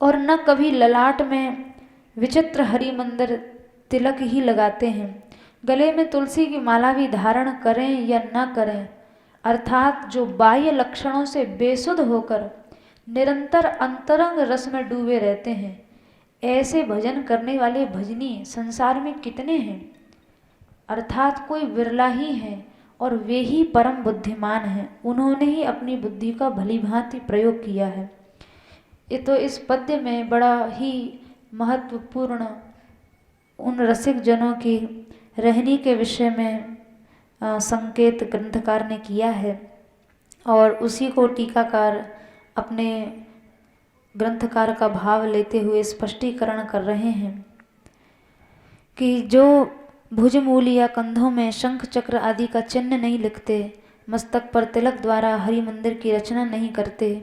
B: और न कभी ललाट में विचित्र हरि मंदिर तिलक ही लगाते हैं। गले में तुलसी की माला भी धारण करें या न करें, अर्थात जो बाह्य लक्षणों से बेसुध होकर निरंतर अंतरंग रस में डूबे रहते हैं, ऐसे भजन करने वाले भजनी संसार में कितने हैं, अर्थात कोई बिरला ही है और वे ही परम बुद्धिमान हैं। उन्होंने ही अपनी बुद्धि का भली भांति प्रयोग किया है। ये तो इस पद्य में बड़ा ही महत्वपूर्ण उन रसिक जनों की रहनी के विषय में संकेत ग्रंथकार ने किया है और उसी को टीकाकार अपने ग्रंथकार का भाव लेते हुए स्पष्टीकरण कर रहे हैं कि जो भुजमूल या कंधों में शंख चक्र आदि का चिन्ह नहीं लिखते, मस्तक पर तिलक द्वारा हरि मंदिर की रचना नहीं करते,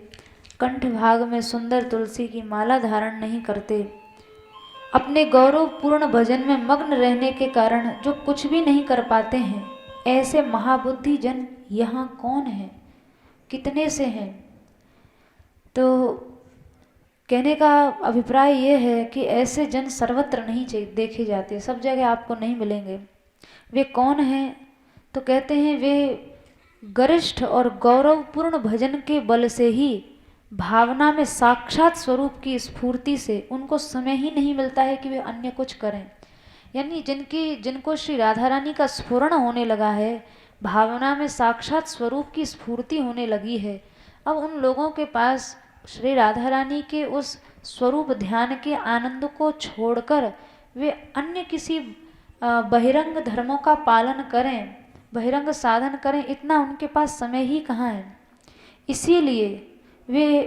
B: कंठ भाग में सुंदर तुलसी की माला धारण नहीं करते, अपने गौरवपूर्ण भजन में मग्न रहने के कारण जो कुछ भी नहीं कर पाते हैं, ऐसे महाबुद्धि जन यहाँ कौन है, कितने से हैं। तो कहने का अभिप्राय ये है कि ऐसे जन सर्वत्र नहीं देखे जाते, सब जगह आपको नहीं मिलेंगे। वे कौन हैं? तो कहते हैं वे गरिष्ठ और गौरवपूर्ण भजन के बल से ही भावना में साक्षात स्वरूप की स्फूर्ति से उनको समय ही नहीं मिलता है कि वे अन्य कुछ करें। यानी जिनको श्री राधा रानी का स्फुरण होने लगा है, भावना में साक्षात स्वरूप की स्फूर्ति होने लगी है, अब उन लोगों के पास श्री राधा रानी के उस स्वरूप ध्यान के आनंद को छोड़कर वे अन्य किसी बहिरंग धर्मों का पालन करें, बहिरंग साधन करें, इतना उनके पास समय ही कहाँ है। इसीलिए वे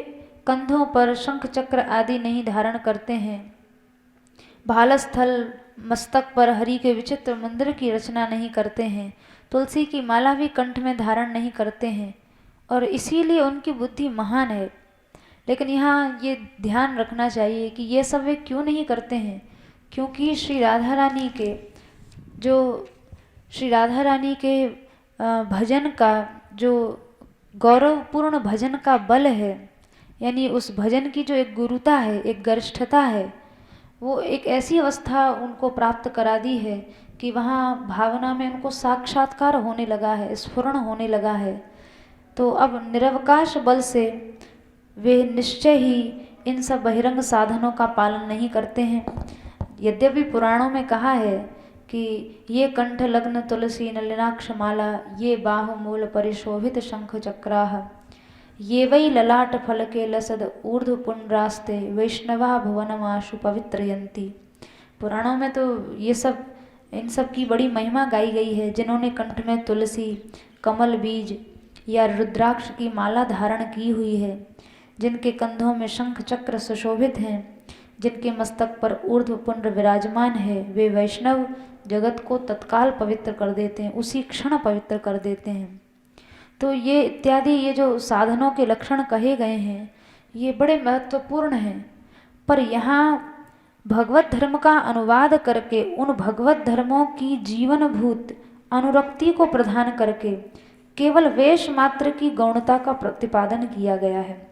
B: कंधों पर शंख चक्र आदि नहीं धारण करते हैं, भालस्थल मस्तक पर हरि के विचित्र मंदिर की रचना नहीं करते हैं, तुलसी की माला भी कंठ में धारण नहीं करते हैं, और इसीलिए उनकी बुद्धि महान है। लेकिन यहाँ ये ध्यान रखना चाहिए कि ये सब वे क्यों नहीं करते हैं, क्योंकि श्री राधा रानी के भजन का जो गौरवपूर्ण भजन का बल है, यानी उस भजन की जो एक गुरुता है, एक गरिष्ठता है, वो एक ऐसी अवस्था उनको प्राप्त करा दी है कि वहाँ भावना में उनको साक्षात्कार होने लगा है, स्फुरण होने लगा है। तो अब निरवकाश बल से वे निश्चय ही इन सब बहिरंग साधनों का पालन नहीं करते हैं। यद्यपि पुराणों में कहा है कि ये कंठ लग्न तुलसी नलिनाक्ष माला, ये बाहुमूल परिशोभित शंख चक्राह, ये वै ललाट फल के लसद ऊर्ध्व पुंड्रास्ते वैष्णवा भुवनमाशु पवित्रयंती। पुराणों में तो ये सब, इन सब की बड़ी महिमा गाई गई है। जिन्होंने कंठ में तुलसी, कमल बीज या रुद्राक्ष की माला धारण की हुई है, जिनके कंधों में शंख चक्र सुशोभित हैं, जिनके मस्तक पर ऊर्ध्व पुंड विराजमान है, वे वैष्णव जगत को तत्काल पवित्र कर देते हैं, उसी क्षण पवित्र कर देते हैं। तो ये इत्यादि ये जो साधनों के लक्षण कहे गए हैं, ये बड़े महत्वपूर्ण हैं। पर यहाँ भगवत धर्म का अनुवाद करके उन भगवत धर्मों की जीवनभूत अनुरक्ति को प्रदान करके केवल वेश मात्र की गौणता का प्रतिपादन किया गया है।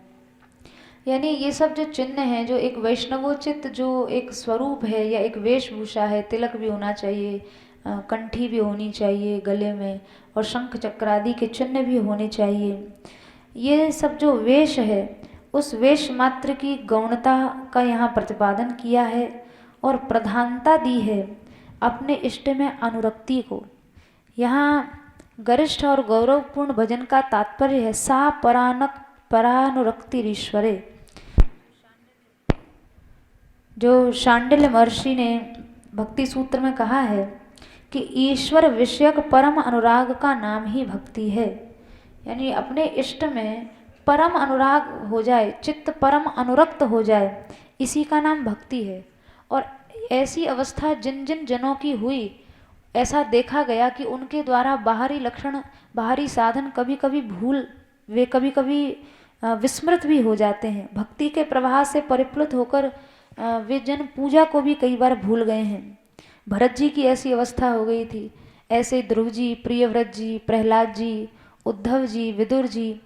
B: यानी ये सब जो चिन्ह हैं, जो एक वैष्णवोचित जो एक स्वरूप है या एक वेशभूषा है, तिलक भी होना चाहिए, कंठी भी होनी चाहिए गले में, और शंख चक्र आदि के चिन्ह भी होने चाहिए, ये सब जो वेश है उस वेश मात्र की गौणता का यहाँ प्रतिपादन किया है और प्रधानता दी है अपने इष्ट में अनुरक्ति को। यहाँ गरिष्ठ और गौरवपूर्ण भजन का तात्पर्य है सा परानुरक्तिरीश्वरे। जो शांडिल्य महर्षि ने भक्ति सूत्र में कहा है कि ईश्वर विषयक परम अनुराग का नाम ही भक्ति है। यानी अपने इष्ट में परम अनुराग हो जाए, चित्त परम अनुरक्त हो जाए, इसी का नाम भक्ति है। और ऐसी अवस्था जिन जिन जनों की हुई, ऐसा देखा गया कि उनके द्वारा बाहरी लक्षण, बाहरी साधन कभी कभी विस्मृत भी हो जाते हैं। भक्ति के प्रवाह से परिप्लुत होकर वे जन पूजा को भी कई बार भूल गए हैं। भरत जी की ऐसी अवस्था हो गई थी। ऐसे ध्रुव जी, प्रियव्रत जी, प्रहलाद जी, उद्धव जी, विदुर जी,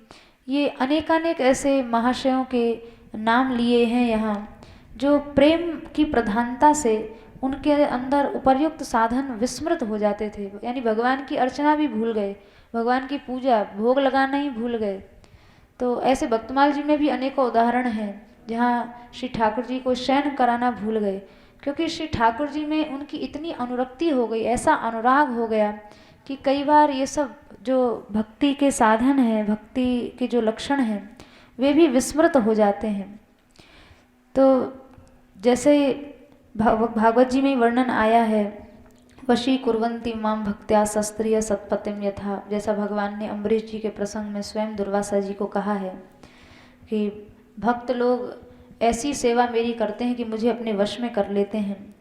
B: ये अनेकानेक ऐसे महाशयों के नाम लिए हैं यहाँ, जो प्रेम की प्रधानता से उनके अंदर उपर्युक्त साधन विस्मृत हो जाते थे। यानी भगवान की अर्चना भी भूल गए, भगवान की पूजा, भोग लगाना ही भूल गए। तो ऐसे भक्तमाल जी में भी अनेकों उदाहरण हैं, जहाँ श्री ठाकुर जी को शयन कराना भूल गए, क्योंकि श्री ठाकुर जी में उनकी इतनी अनुरक्ति हो गई, ऐसा अनुराग हो गया कि कई बार ये सब जो भक्ति के साधन हैं, भक्ति के जो लक्षण हैं, वे भी विस्मृत हो जाते हैं। तो जैसे भागवत जी में वर्णन आया है, वशी कुर्वन्ति माम भक्त्या शस्त्रिय सत्पतिम यथा, जैसा भगवान ने अम्बरीश जी के प्रसंग में स्वयं दुर्वासा जी को कहा है कि भक्त लोग ऐसी सेवा मेरी करते हैं कि मुझे अपने वश में कर लेते हैं।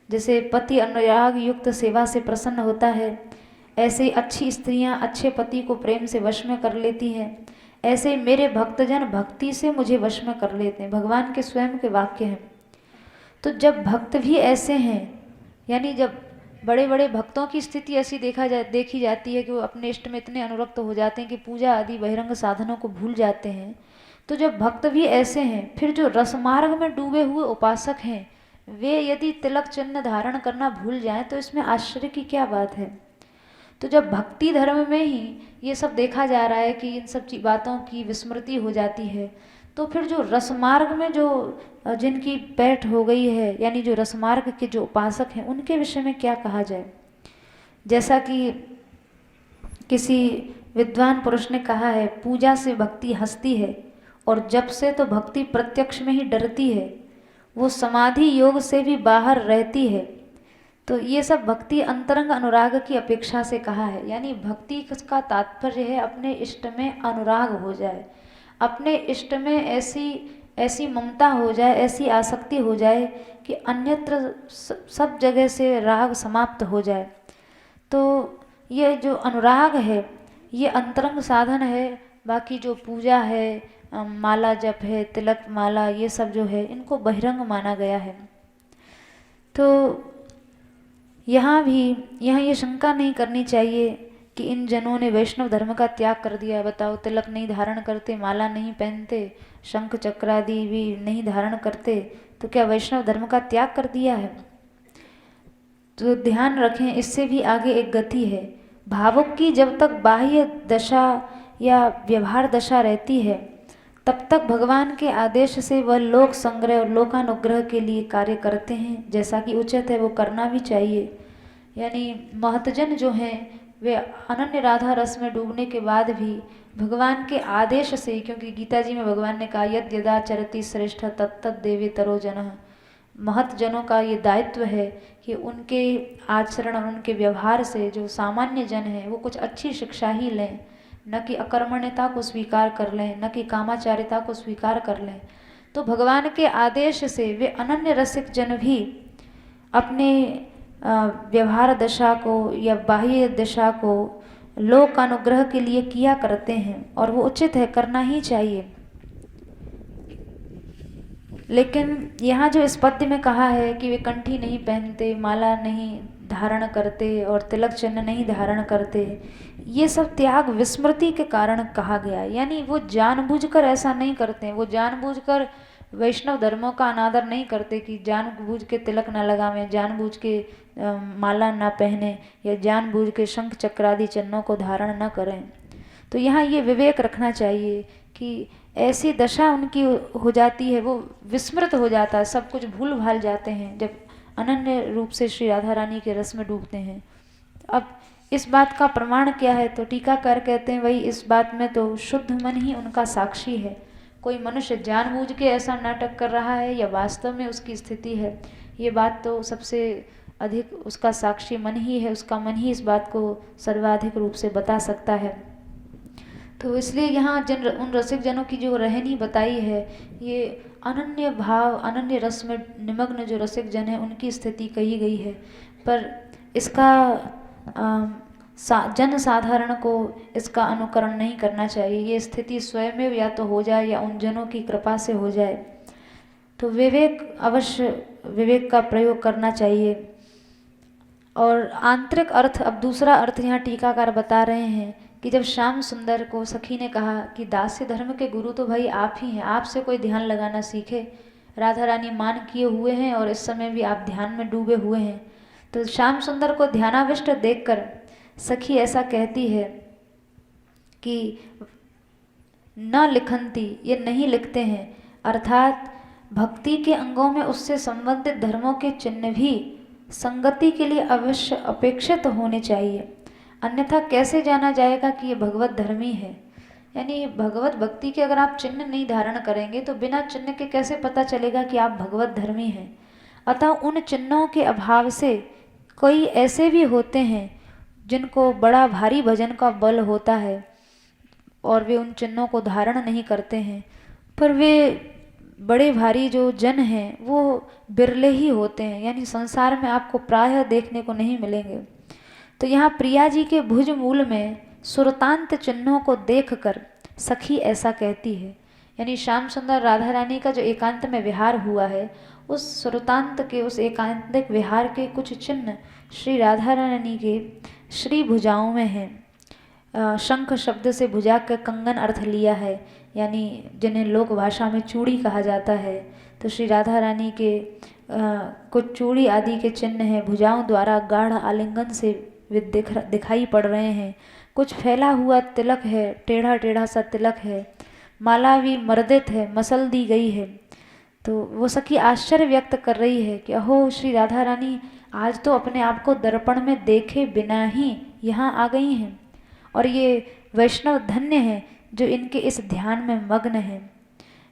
B: जैसे पति अनुराग युक्त सेवा से प्रसन्न होता है, ऐसे अच्छी स्त्रियां अच्छे पति को प्रेम से वश में कर लेती हैं, ऐसे मेरे भक्तजन भक्ति से मुझे वश में कर लेते हैं। भगवान के स्वयं के वाक्य हैं। तो जब भक्त भी ऐसे हैं, यानी जब बड़े बड़े भक्तों की स्थिति ऐसी देखी जाती है कि वो अपने इष्ट में इतने अनुरक्त हो जाते हैं कि पूजा आदि बहिरंग साधनों को भूल जाते हैं। तो जब भक्त भी ऐसे हैं, फिर जो रसमार्ग में डूबे हुए उपासक हैं, वे यदि तिलक चिन्ह धारण करना भूल जाएं तो इसमें आश्चर्य की क्या बात है। तो जब भक्ति धर्म में ही ये सब देखा जा रहा है कि इन सब बातों की विस्मृति हो जाती है, तो फिर जो रसमार्ग में जो जिनकी पैठ हो गई है, यानी जो रसमार्ग के जो उपासक हैं, उनके विषय में क्या कहा जाए। जैसा कि किसी विद्वान पुरुष ने कहा है, पूजा से भक्ति हंसती है और जब से तो भक्ति प्रत्यक्ष में ही डरती है, वो समाधि योग से भी बाहर रहती है। तो ये सब भक्ति अंतरंग अनुराग की अपेक्षा से कहा है, यानी भक्ति का तात्पर्य है अपने इष्ट में अनुराग हो जाए, अपने इष्ट में ऐसी ममता हो जाए, ऐसी आसक्ति हो जाए कि अन्यत्र सब जगह से राग समाप्त हो जाए। तो ये जो अनुराग है ये अंतरंग साधन है। बाकी जो पूजा है, माला जप है, तिलक माला, ये सब जो है इनको बहिरंग माना गया है। तो यहाँ ये शंका नहीं करनी चाहिए कि इन जनों ने वैष्णव धर्म का त्याग कर दिया। बताओ, तिलक नहीं धारण करते, माला नहीं पहनते, शंख चक्र आदि भी नहीं धारण करते, तो क्या वैष्णव धर्म का त्याग कर दिया है? तो ध्यान रखें, इससे भी आगे एक गति है। भावुक की जब तक बाह्य दशा या व्यवहार दशा रहती है, तब तक भगवान के आदेश से वह लोक संग्रह और लोकानुग्रह के लिए कार्य करते हैं, जैसा कि उचित है वो करना भी चाहिए। यानी महतजन जो हैं वे अनन्य राधा रस में डूबने के बाद भी भगवान के आदेश से, क्योंकि गीता जी में भगवान ने कहा यद यदा चरति श्रेष्ठ तत्त देवे तरो जनः, महतजनों का ये दायित्व है कि उनके आचरण और उनके व्यवहार से जो सामान्य जन हैं वो कुछ अच्छी शिक्षा ही लें, न कि अकर्मण्यता को स्वीकार कर लें, न कि कामाचारिता को स्वीकार कर लें। तो भगवान के आदेश से वे अनन्य रसिक जन भी अपने व्यवहार दशा को या बाह्य दशा को लोक अनुग्रह के लिए किया करते हैं, और वो उचित है, करना ही चाहिए। लेकिन यहाँ जो इस पद्य में कहा है कि वे कंठी नहीं पहनते, माला नहीं धारण करते और तिलक चिन्ह नहीं धारण करते, ये सब त्याग विस्मृति के कारण कहा गया। यानी वो जानबूझकर ऐसा नहीं करते हैं, वो जानबूझकर वैष्णव धर्मों का अनादर नहीं करते कि जानबूझ के तिलक ना लगावें, जानबूझ के माला ना पहने या जानबूझ के शंख चक्रादि चिन्हों को धारण न करें। तो यहाँ ये विवेक रखना चाहिए कि ऐसी दशा उनकी हो जाती है, वो विस्मृत हो जाता है, सब कुछ भूल भाल जाते हैं जब अनन्य रूप से श्री राधा रानी के रस में डूबते हैं। अब इस बात का प्रमाण क्या है? तो टीकाकार कहते हैं वही, इस बात में तो शुद्ध मन ही उनका साक्षी है। कोई मनुष्य जानबूझ के ऐसा नाटक कर रहा है या वास्तव में उसकी स्थिति है, ये बात तो सबसे अधिक उसका साक्षी मन ही है, उसका मन ही इस बात को सर्वाधिक रूप से बता सकता है। तो इसलिए यहाँ उन रसिक जनों की जो रहनी बताई है, ये अनन्य भाव, अनन्य रस में निमग्न जो रसिक जन है उनकी स्थिति कही गई है। पर इसका जन साधारण को इसका अनुकरण नहीं करना चाहिए। ये स्थिति स्वयं या तो हो जाए या उन जनों की कृपा से हो जाए। तो विवेक, अवश्य विवेक का प्रयोग करना चाहिए। और आंतरिक अर्थ, अब दूसरा अर्थ यहाँ टीकाकार बता रहे हैं कि जब श्याम सुंदर को सखी ने कहा कि दास्य धर्म के गुरु तो भाई आप ही हैं, आपसे कोई ध्यान लगाना सीखे, राधा रानी मान किए हुए हैं और इस समय भी आप ध्यान में डूबे हुए हैं। तो श्याम सुंदर को ध्यानाविष्ट देखकर सखी ऐसा कहती है कि न लिखंती, ये नहीं लिखते हैं, अर्थात भक्ति के अंगों में उससे संबंधित धर्मों के चिन्ह भी संगति के लिए अवश्य अपेक्षित होने चाहिए, अन्यथा कैसे जाना जाएगा कि ये भगवत धर्मी है। यानी भगवत भक्ति के अगर आप चिन्ह नहीं धारण करेंगे तो बिना चिन्ह के कैसे पता चलेगा कि आप भगवत धर्मी हैं। अतः उन चिन्हों के अभाव से कई ऐसे भी होते हैं जिनको बड़ा भारी भजन का बल होता है और वे उन चिन्हों को धारण नहीं करते हैं, पर वे बड़े भारी जो जन हैं वो बिरले ही होते हैं, यानी संसार में आपको प्रायः देखने को नहीं मिलेंगे। तो यहाँ प्रिया जी के भुज मूल में सुरतांत चिन्हों को देखकर सखी ऐसा कहती है, यानी श्याम सुंदर राधा रानी का जो एकांत में विहार हुआ है उस सुरतांत के उस एकांतिक विहार के कुछ चिन्ह श्री राधा रानी के श्री भुजाओं में हैं। शंख शब्द से भुजा का कंगन अर्थ लिया है, यानी जिन्हें लोक भाषा में चूड़ी कहा जाता है। तो श्री राधा रानी के कुछ चूड़ी आदि के चिन्ह हैं, भुजाओं द्वारा गाढ़ आलिंगन से वे दिखाई पड़ रहे हैं। कुछ फैला हुआ तिलक है, टेढ़ा टेढ़ा सा तिलक है, माला भी मर्दित है, मसल दी गई है। तो वो सखी आश्चर्य व्यक्त कर रही है कि अहो श्री राधा रानी आज तो अपने आप को दर्पण में देखे बिना ही यहाँ आ गई हैं, और ये वैष्णव धन्य हैं जो इनके इस ध्यान में मग्न हैं।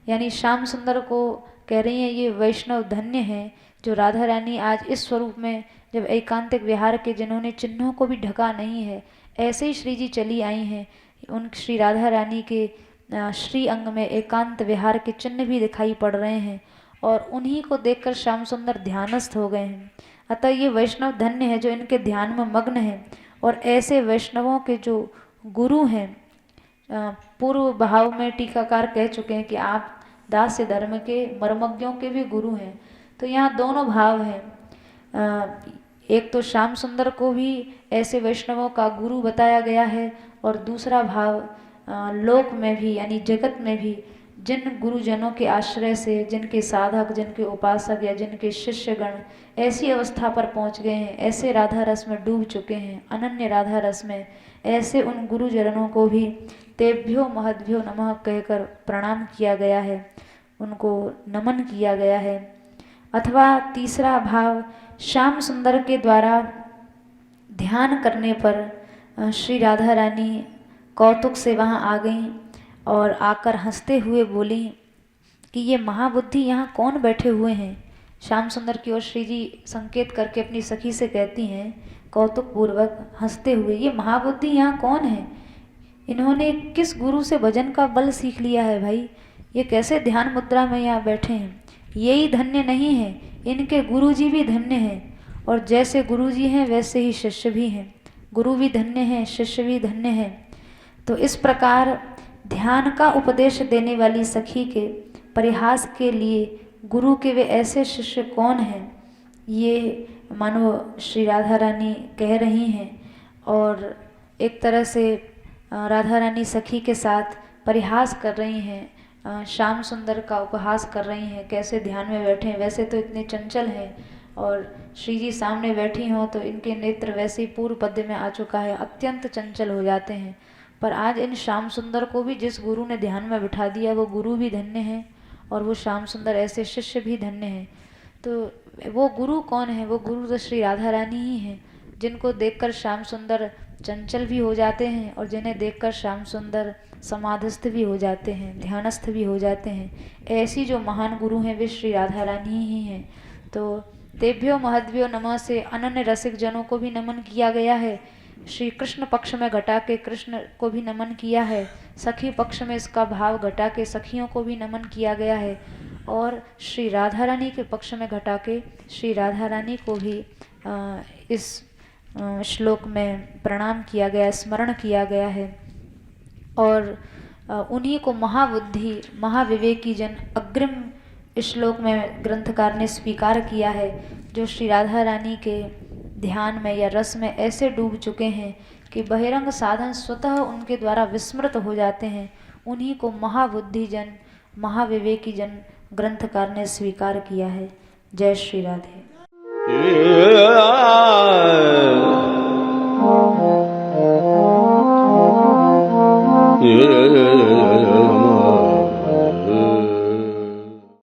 B: यानी श्याम सुंदर को कह रही हैं ये वैष्णव धन्य हैं जो राधा रानी आज इस स्वरूप में जब एकांतिक विहार के जिन्होंने चिन्हों को भी ढका नहीं है ऐसे ही श्री जी चली आई हैं। उन श्री राधा रानी के श्री अंग में एकांत विहार के चिन्ह भी दिखाई पड़ रहे हैं और उन्हीं को देखकर श्याम सुंदर ध्यानस्थ हो गए हैं। अतः ये वैष्णव धन्य है जो इनके ध्यान में मग्न है। और ऐसे वैष्णवों के जो गुरु हैं, पूर्व भाव में टीकाकार कह चुके हैं कि आप दास्य धर्म के मर्मज्ञों के भी गुरु हैं। तो यहाँ दोनों भाव हैं, एक तो श्याम सुंदर को भी ऐसे वैष्णवों का गुरु बताया गया है और दूसरा भाव लोक में भी यानी जगत में भी जिन गुरुजनों के आश्रय से जिनके साधक, जिनके उपासक या जिनके शिष्यगण ऐसी अवस्था पर पहुंच गए हैं, ऐसे राधा रस में डूब चुके हैं, अनन्य राधा रस में, ऐसे उन गुरुजनों को भी तेभ्यो महद्भ्यो नमः कहकर प्रणाम किया गया है, उनको नमन किया गया है। अथवा तीसरा भाव श्याम सुंदर के द्वारा ध्यान करने पर श्री राधा रानी कौतुक से वहाँ आ गई और आकर हंसते हुए बोली कि ये महाबुद्धि यहाँ कौन बैठे हुए हैं। श्याम सुंदर की ओर श्री जी संकेत करके अपनी सखी से कहती हैं कौतुक पूर्वक हंसते हुए, ये महाबुद्धि यहाँ कौन है, इन्होंने किस गुरु से भजन का बल सीख लिया है भाई, ये कैसे ध्यान मुद्रा में यहाँ बैठे हैं। यही धन्य नहीं है, इनके गुरुजी भी धन्य हैं, और जैसे गुरुजी हैं वैसे ही शिष्य भी हैं, गुरु भी धन्य हैं, शिष्य भी धन्य हैं। तो इस प्रकार ध्यान का उपदेश देने वाली सखी के परिहास के लिए गुरु के वे ऐसे शिष्य कौन हैं, ये मानो श्री राधा रानी कह रही हैं और एक तरह से राधा रानी सखी के साथ परिहास कर रही हैं, श्याम सुंदर का उपहास कर रही हैं, कैसे ध्यान में बैठे हैं, वैसे तो इतने चंचल हैं और श्री जी सामने बैठी हों तो इनके नेत्र वैसे ही पूर्व पद्य में आ चुका है, अत्यंत चंचल हो जाते हैं। पर आज इन श्याम सुंदर को भी जिस गुरु ने ध्यान में बिठा दिया वो गुरु भी धन्य हैं और वो श्याम सुंदर ऐसे शिष्य भी धन्य हैं। तो वो गुरु कौन है, वो गुरु तो श्री राधा रानी ही हैं, जिनको देखकर श्याम सुंदर चंचल भी हो जाते हैं और जिन्हें देखकर श्याम सुंदर समाधिस्थ भी हो जाते हैं, ध्यानस्थ भी हो जाते हैं। ऐसी जो महान गुरु हैं वे श्री राधा रानी ही हैं। तो तेभ्यो महद्भ्यो नमः से अनन्य रसिक जनों को भी नमन किया गया है, श्री कृष्ण पक्ष में घटा के कृष्ण को भी नमन किया है, सखी पक्ष में इसका भाव घटा के सखियों को भी नमन किया गया है और श्री राधा रानी के पक्ष में घटा के श्री राधा रानी को भी इस श्लोक में प्रणाम किया गया, स्मरण किया गया है। और उन्हीं को महाबुद्धि महाविवेकी जन अग्रिम श्लोक में ग्रंथकार ने स्वीकार किया है, जो श्री राधा रानी के ध्यान में या रस में ऐसे डूब चुके हैं कि बहिरंग साधन स्वतः उनके द्वारा विस्मृत हो जाते हैं। उन्हीं को महाबुद्धि जन महाविवेकी जन ग्रंथकार ने स्वीकार किया है। जय श्री राधे।